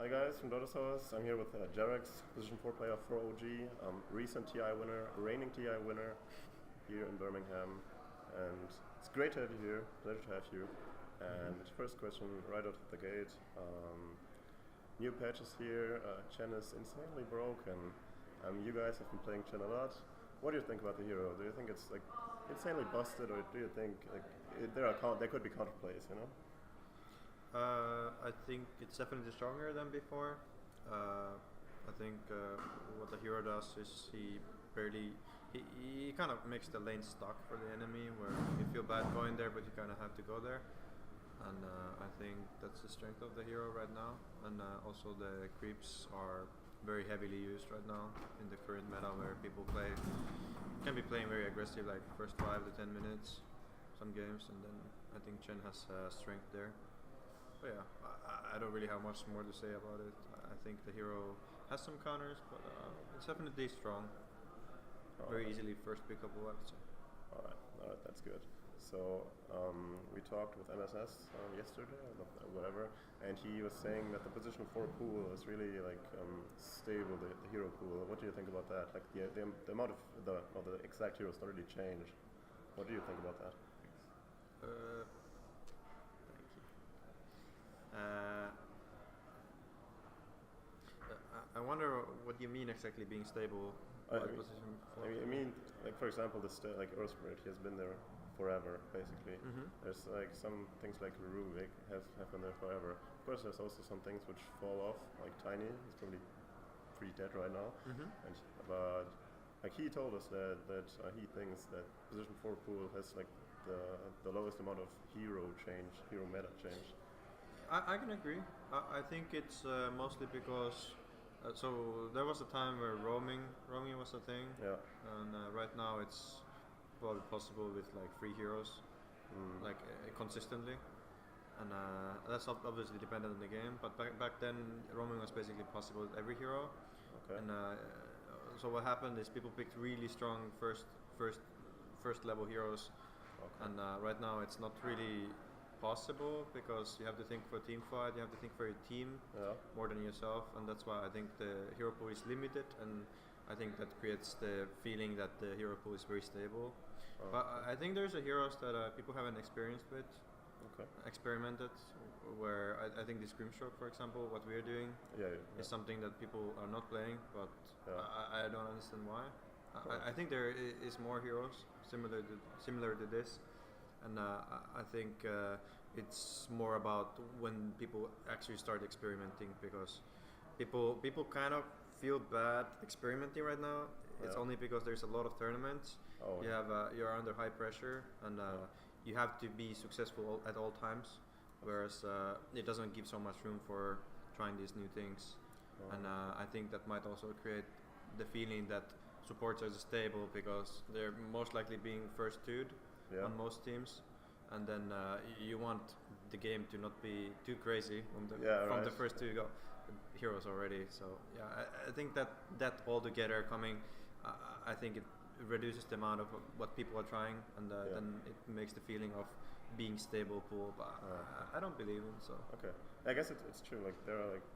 Hi guys, from Dottersaurus. I'm here with JerAx, position 4 player for OG, recent TI winner, reigning TI winner here in Birmingham. And it's great to have you here, pleasure to have you. And first question right out of the gate. New patches here, Chen is insanely broken. You guys have been playing Chen a lot. What do you think about the hero? Do you think it's like insanely busted, or do you think like there could be counterplays, you know? I think it's definitely stronger than before. I think what the hero does is he kind of makes the lane stuck for the enemy, where you feel bad going there, but you kind of have to go there. And I think that's the strength of the hero right now. And also the creeps are very heavily used right now in the current meta, where people can be playing very aggressive, like first 5 to 10 minutes, some games, and then I think Chen has strength there. But yeah, I don't really have much more to say about it. I think the hero has some counters, but it's definitely strong. Very easily first pickable, I would say. Alright, that's good. So we talked with MSS yesterday, or whatever, and he was saying that the position 4 pool is really like stable, the hero pool. What do you think about that? Like the amount of the exact heroes don't really change. What do you think about that? I wonder what you mean exactly being stable. I mean, like for example, like Earth Spirit, he has been there forever, basically. There's like some things like Ruvik have been there forever. Of course, there's also some things which fall off, like Tiny. He's probably pretty dead right now. But like he told us that he thinks that position 4 pool has like the lowest amount of hero meta change. I can agree. I think it's mostly because so there was a time where roaming was a thing. Yeah. And right now it's probably possible with like 3 heroes, like consistently. And that's obviously dependent on the game. But back then, roaming was basically possible with every hero. Okay. And so what happened is people picked really strong first level heroes. Okay. And right now it's not really possible, because you have to think for a team fight, you have to think for your team more than yourself, and that's why I think the hero pool is limited, and I think that creates the feeling that the hero pool is very stable. But I think there's a heroes that people haven't experienced with, experimented, where I think the Screamstroke, for example, what we're doing is something that people are not playing, but I don't understand why. I think there is more heroes similar to this. And I think it's more about when people actually start experimenting, because people kind of feel bad experimenting right now. It's only because there's a lot of tournaments. You're under high pressure, and you have to be successful at all times, whereas it doesn't give so much room for trying these new things. And I think that might also create the feeling that supports are stable, because they're most likely being first two'd on most teams, and then you want the game to not be too crazy from the first 2 heroes already. So I think that all together coming, I think it reduces the amount of what people are trying, and then it makes the feeling of being stable pool. But I don't believe in so. Okay, I guess it's true. Like there are like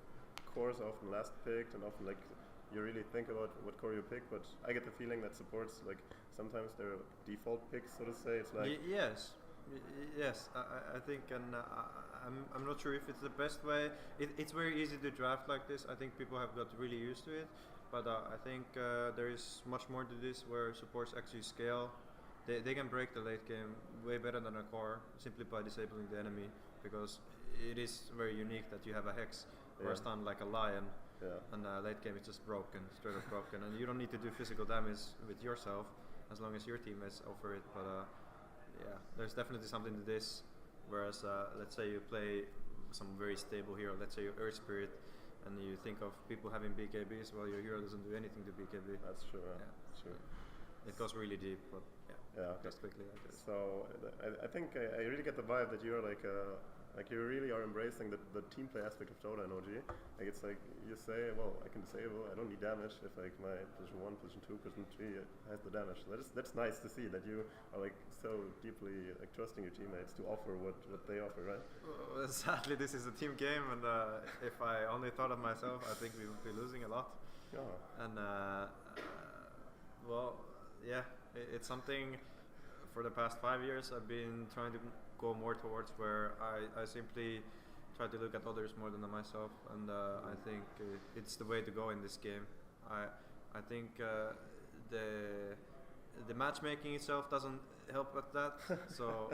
cores often last picked, and often like you really think about what core you pick, but I get the feeling that supports, like sometimes they're default picks, so to say. It's like yes, I think, and I'm not sure if it's the best way. It's very easy to draft like this. I think people have got really used to it, but I think there is much more to this, where supports actually scale. They can break the late game way better than a core, simply by disabling the enemy, because it is very unique that you have a hex or a stun like a lion. And late game it's just broken, straight up broken, and you don't need to do physical damage with yourself as long as your teammates offer it. But there's definitely something to this. Whereas let's say you play some very stable hero, let's say your Earth Spirit, and you think of people having BKBs, well, your hero doesn't do anything to BKB. That's true. That's true. It goes really deep, but just quickly. So I think I really get the vibe that you're like Like you really are embracing the team play aspect of Dota and OG. Like it's like you say, well, I can disable, I don't need damage if like my position 1, position 2, position 3 has the damage. That's nice to see that you are like so deeply like trusting your teammates to offer what they offer, right? Well, sadly, this is a team game, and if I only thought of myself, I think we would be losing a lot. Yeah. And well, yeah, it's something. For the past 5 years, I've been trying to go more towards where I simply try to look at others more than myself, and I think it's the way to go in this game. I think the matchmaking itself doesn't help with that. So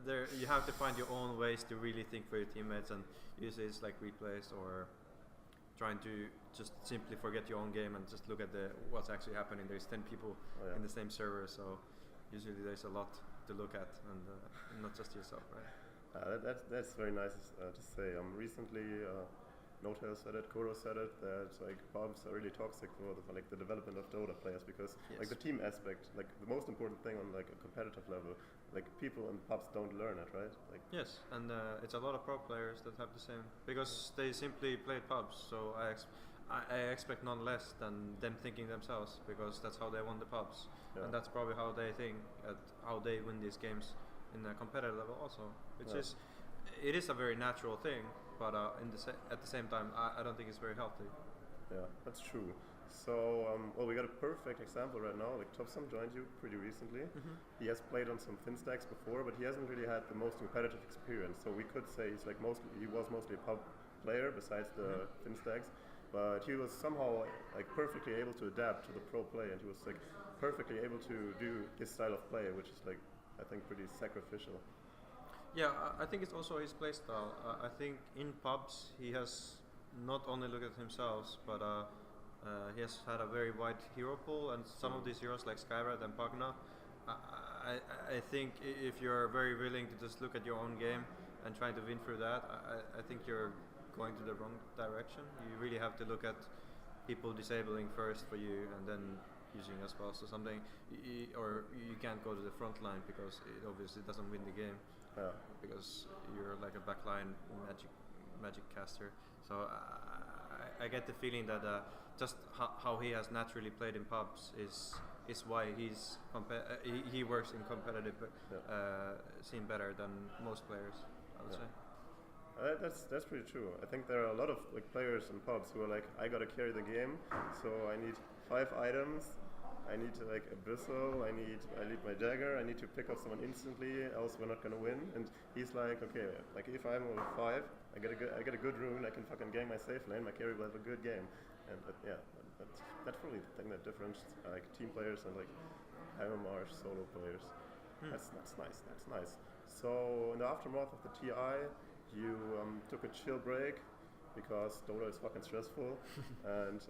there you have to find your own ways to really think for your teammates, and usually it's like replays or trying to just simply forget your own game and just look at what's actually happening. There's 10 people in the same server, so usually there's a lot to look at, and not just yourself, right? That's very nice to say. Recently, Notel said it, Kuro said it, that like pubs are really toxic for the development of Dota players, because like the team aspect, like the most important thing on like a competitive level, like people in pubs don't learn it, right? Like yes, and it's a lot of pro players that have the same, because they simply play pubs. So I expect none less than them thinking themselves, because that's how they won the pubs, and that's probably how they think at how they win these games in a competitive level also, which is it is a very natural thing, but at the same time I don't think it's very healthy. Yeah, that's true. So well, we got a perfect example right now. Like Topsum joined you pretty recently. He has played on some Finstacks before, but he hasn't really had the most competitive experience. So we could say he was mostly a pub player besides the Finstacks. But he was somehow like perfectly able to adapt to the pro play, and he was like perfectly able to do his style of play, which is like I think pretty sacrificial. Yeah, I think it's also his play style. I think in pubs he has not only looked at himself, but he has had a very wide hero pool, and some of these heroes like Skyrad and Pugna. I think if you're very willing to just look at your own game and trying to win through that, I think you're going to the wrong direction. You really have to look at people disabling first for you and then using as well. So something, or you can't go to the front line because it obviously doesn't win the game. Because you're like a backline magic caster. So I get the feeling that just how he has naturally played in pubs is why he works in competitive scene better than most players, I would say. That's pretty true. I think there are a lot of like players in pubs who are like, I gotta carry the game, so I need 5 items. I need to like Abyssal, I need my dagger, I need to pick up someone instantly, else we're not gonna win. And he's like, okay, like if I'm over 5, I get a good rune, I can fucking gang my safe lane, my carry will have a good game. And that's probably the thing that differentiates like team players and like Hammermarsh solo players. That's nice. So in the aftermath of the TI, you took a chill break, because Dota is fucking stressful. And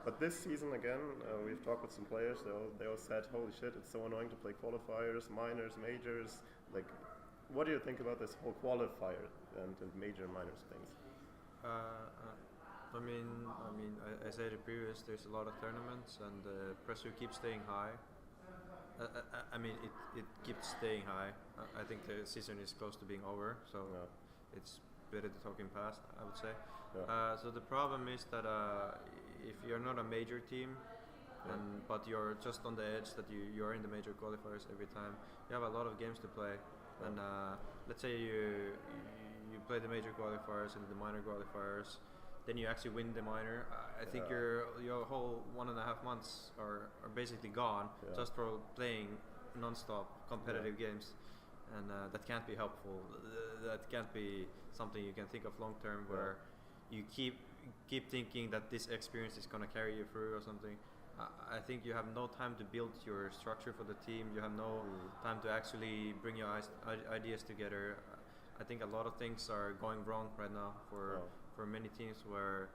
but this season again, we've talked with some players. They all said, "Holy shit, it's so annoying to play qualifiers, minors, majors." Like, what do you think about this whole qualifier and major minors things? I said it previous. There's a lot of tournaments, and the pressure keeps staying high. It keeps staying high. I think the season is close to being over, so it's better to talk in past, I would say. So the problem is that if you're not a major team, but you're just on the edge, that you're in the major qualifiers every time, you have a lot of games to play. And let's say you play the major qualifiers and the minor qualifiers, then you actually win the minor. I think your whole 1.5 months are basically gone just for playing non-stop competitive games. And that can't be helpful. That can't be something you can think of long term, where you keep thinking that this experience is going to carry you through or something. I think you have no time to build your structure for the team. You have no time to actually bring your ideas together. I think a lot of things are going wrong right now for many teams, where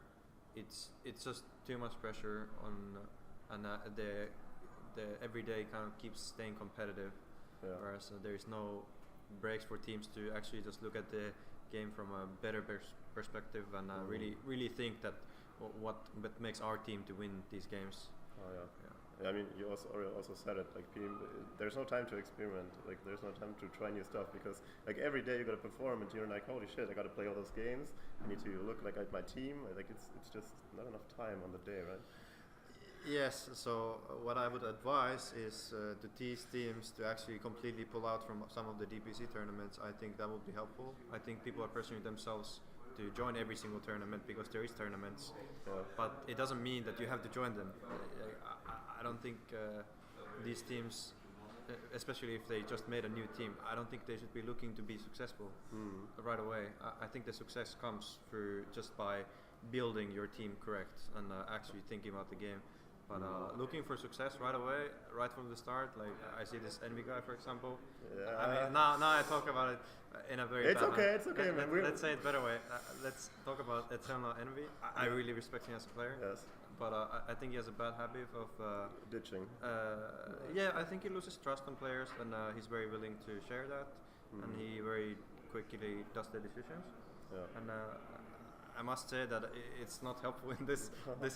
it's just too much pressure on, and the everyday kind of keeps staying competitive. Whereas there is no breaks for teams to actually just look at the game from a better perspective and really think that what makes our team to win these games. I mean, you also said it. Like, there's no time to experiment. Like, there's no time to try new stuff because, like, every day you got to perform, and you're like, holy shit, I got to play all those games. I need to look like at my team. Like, it's just not enough time on the day, right? Yes. So what I would advise is to tease teams to actually completely pull out from some of the DPC tournaments. I think that would be helpful. I think people are pressuring themselves to join every single tournament because there is tournaments, but it doesn't mean that you have to join them. I don't think these teams, especially if they just made a new team, I don't think they should be looking to be successful right away. I think the success comes through just by building your team correct and actually thinking about the game. But looking for success right away, right from the start, like I see this Envy guy, for example. Yeah. I mean, now I talk about it in a very It's bad okay, way. it's okay, man. Let's say it better way. Let's talk about Eternal Envy. I really respect him as a player. Yes. But I think he has a bad habit of ditching. Yeah, I think he loses trust on players, and he's very willing to share that, and he very quickly does the decisions. Yeah. And I must say that it's not helpful in this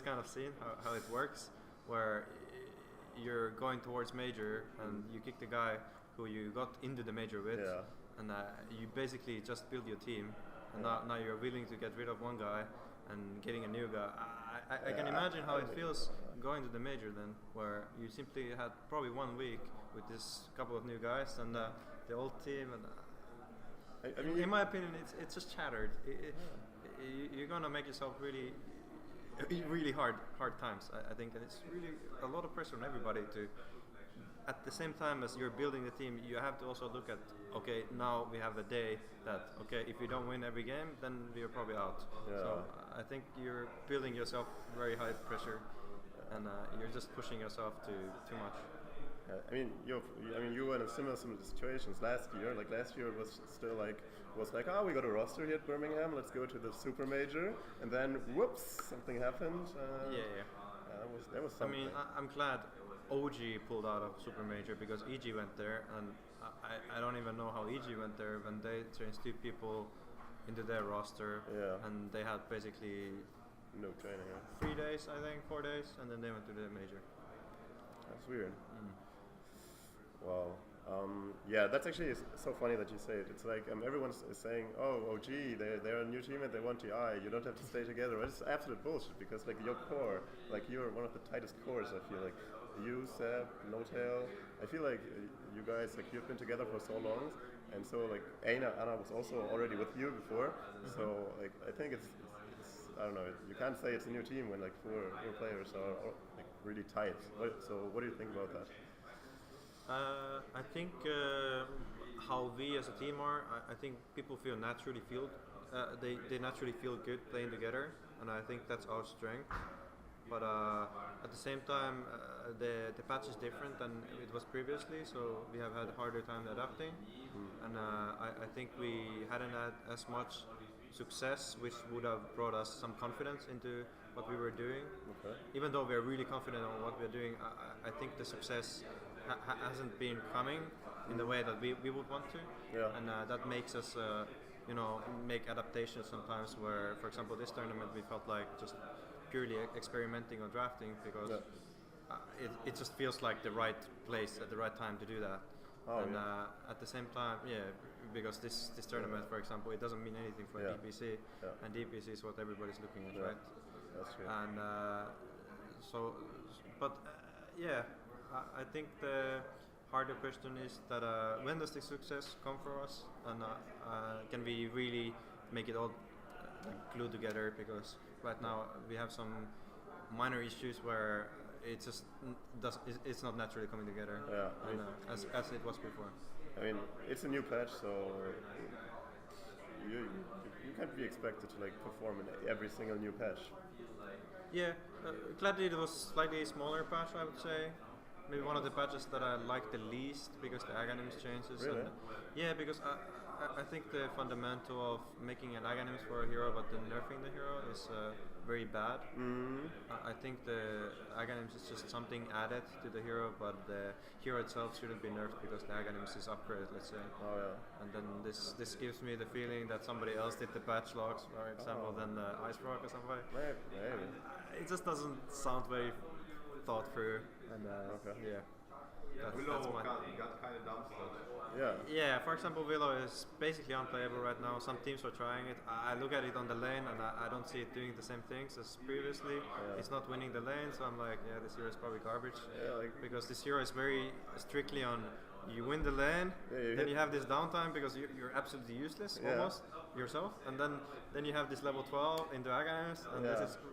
kind of scene how it works, where you're going towards major and you kick the guy who you got into the major with, and you basically just build your team, and now you're willing to get rid of one guy and getting a new guy. I can imagine how it feels going to the major then, where you simply had probably 1 week with this couple of new guys and the old team, and I mean, in my opinion, it's just shattered. You're gonna make yourself really hard times. I think, and it's really a lot of pressure on everybody to. At the same time as you're building the team, you have to also look at, okay, now we have a day that, okay, if you don't win every game, then you're probably out. Yeah. So I think you're building yourself very high pressure, and you're just pushing yourself to too much. I mean, you were in similar situations last year. Like last year, it was still like, we got a roster here at Birmingham. Let's go to the super major, and then whoops, something happened. That was something. I mean, I'm glad OG pulled out of super major because EG went there, and I don't even know how EG went there when they changed 2 people into their roster, and they had basically no training. 3 days, I think, 4 days, and then they went to the major. That's weird. Wow. Yeah, that's actually so funny that you say it. It's like everyone is saying, "Oh, OG, they're a new team and they want TI. You don't have to stay together." It's absolute bullshit because like your core, like you're one of the tightest cores. I feel like you, Seb, No-Tail. I feel like you guys, like you've been together for so long, and so like Anna was also already with you before. So like I think it's I don't know. You can't say it's a new team when like four players are like really tight. So what do you think about that? I think how we as a team are, I think people naturally feel they naturally feel good playing together, and I think that's our strength. But at the same time, the patch is different than it was previously, so we have had a harder time adapting, and I think we hadn't had as much success, which would have brought us some confidence into what we were doing. Okay. Even though we're really confident on what we're doing, I think the success hasn't been coming in the way that we would want to, and that makes us make adaptations sometimes where, for example, this tournament we felt like just purely experimenting or drafting because it just feels like the right place at the right time to do that. At the same time, because this tournament, for example, it doesn't mean anything for DPC, and DPC is what everybody's looking at, right? That's true. And I think the harder question is that when does the success come for us, and can we really make it all glued together? Because right now we have some minor issues where it's not naturally coming together, as it was before. I mean, it's a new patch, so you can't be expected to like perform in every single new patch. Yeah, gladly it was slightly smaller patch, I would say. Maybe one of the patches that I like the least because the Aghanims changes. Really? And because I think the fundamental of making an Aghanims for a hero but then nerfing the hero is very bad. I think the Aghanims is just something added to the hero, but the hero itself shouldn't be nerfed because the Aghanims is upgraded, let's say. And then this gives me the feeling that somebody else did the patch logs, for example, than the Ice Rock or somebody. Maybe. It just doesn't sound very thought through. And okay. yeah, that's Willow my got kind of dumpstered. Yeah. Yeah, for example, Willow is basically unplayable right now. Some teams are trying it. I look at it on the lane and I don't see it doing the same things as previously. Yeah. It's not winning the lane, so I'm like, yeah, this hero is probably garbage. Yeah, like Because this hero is very strictly on you win the lane, then you have this downtime because you're absolutely useless almost yourself, and then you have this level 12 into Aghanim, and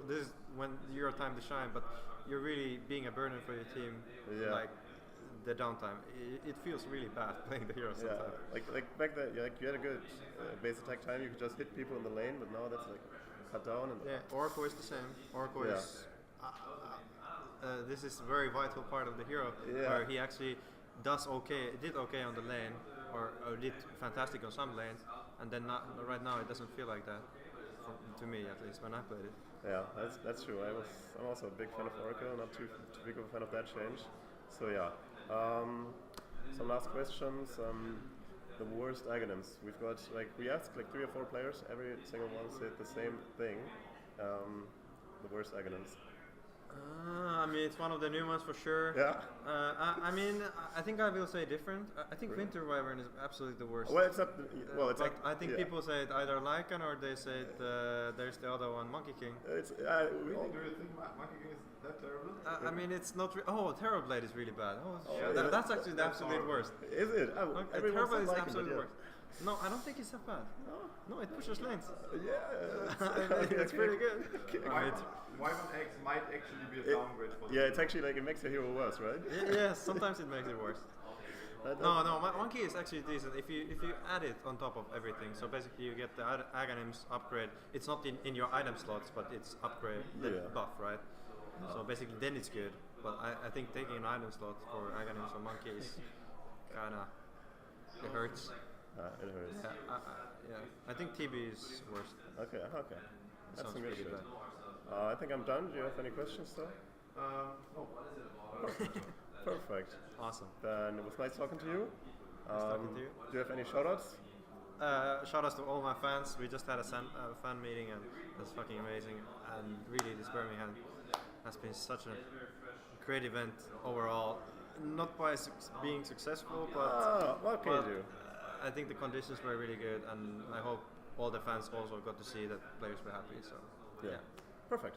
this is when your time to shine. But you're really being a burden for your team, like the downtime. It feels really bad playing the hero sometimes. Like back then, like you had a good base attack time. You could just hit people in the lane, but now that's like cut down. And Oracle is the same. Oracle is this is a very vital part of the hero where he actually did okay on the lane, or did fantastic on some lanes, and then right now it doesn't feel like that, to me at least when I played it. Yeah, that's true. I'm also a big fan of Oracle, not too big of a fan of that change. So yeah, some last questions. The worst Aghanims. We've got we asked 3 or 4 players. Every single one said the same thing. The worst Aghanims. I mean, it's one of the new ones for sure. Yeah. I mean, I think I will say different. I think Winter Wyvern is absolutely the worst. Well, it's like I think people say it either Lycan or they say it, there's the other one, Monkey King. It's Do you think Monkey King is that terrible? I mean, it's not. Terrorblade is really bad. Yeah, that's actually the absolute worst. Is it? Terrorblade is the absolute worst. No, I don't think it's that bad. No, it pushes lanes. Yeah, it's pretty good. Wyvern X might actually be a downgrade for it's actually it makes the hero worse, right? Yeah, sometimes it makes it worse. No, Monkey is actually decent if you add it on top of everything. So basically you get the Aghanims upgrade. It's not in your item slots, but it's upgrade buff, right? So basically then it's good. But I think taking an item slot for Aghanims or Monkey is kinda, it hurts. It hurts. I think TB is worst. Okay. That's some good shit. Bad. I think I'm done. Do you have any questions though? No. Perfect. Awesome. Then it was nice talking to you. Nice talking to you. Do you have any shoutouts? Shoutouts to all my fans. We just had a fan meeting and it was fucking amazing. And really, this Birmingham has been such a great event overall. Not by being successful, but what can you do? I think the conditions were really good, and I hope all the fans also got to see that players were happy. So yeah. Perfect.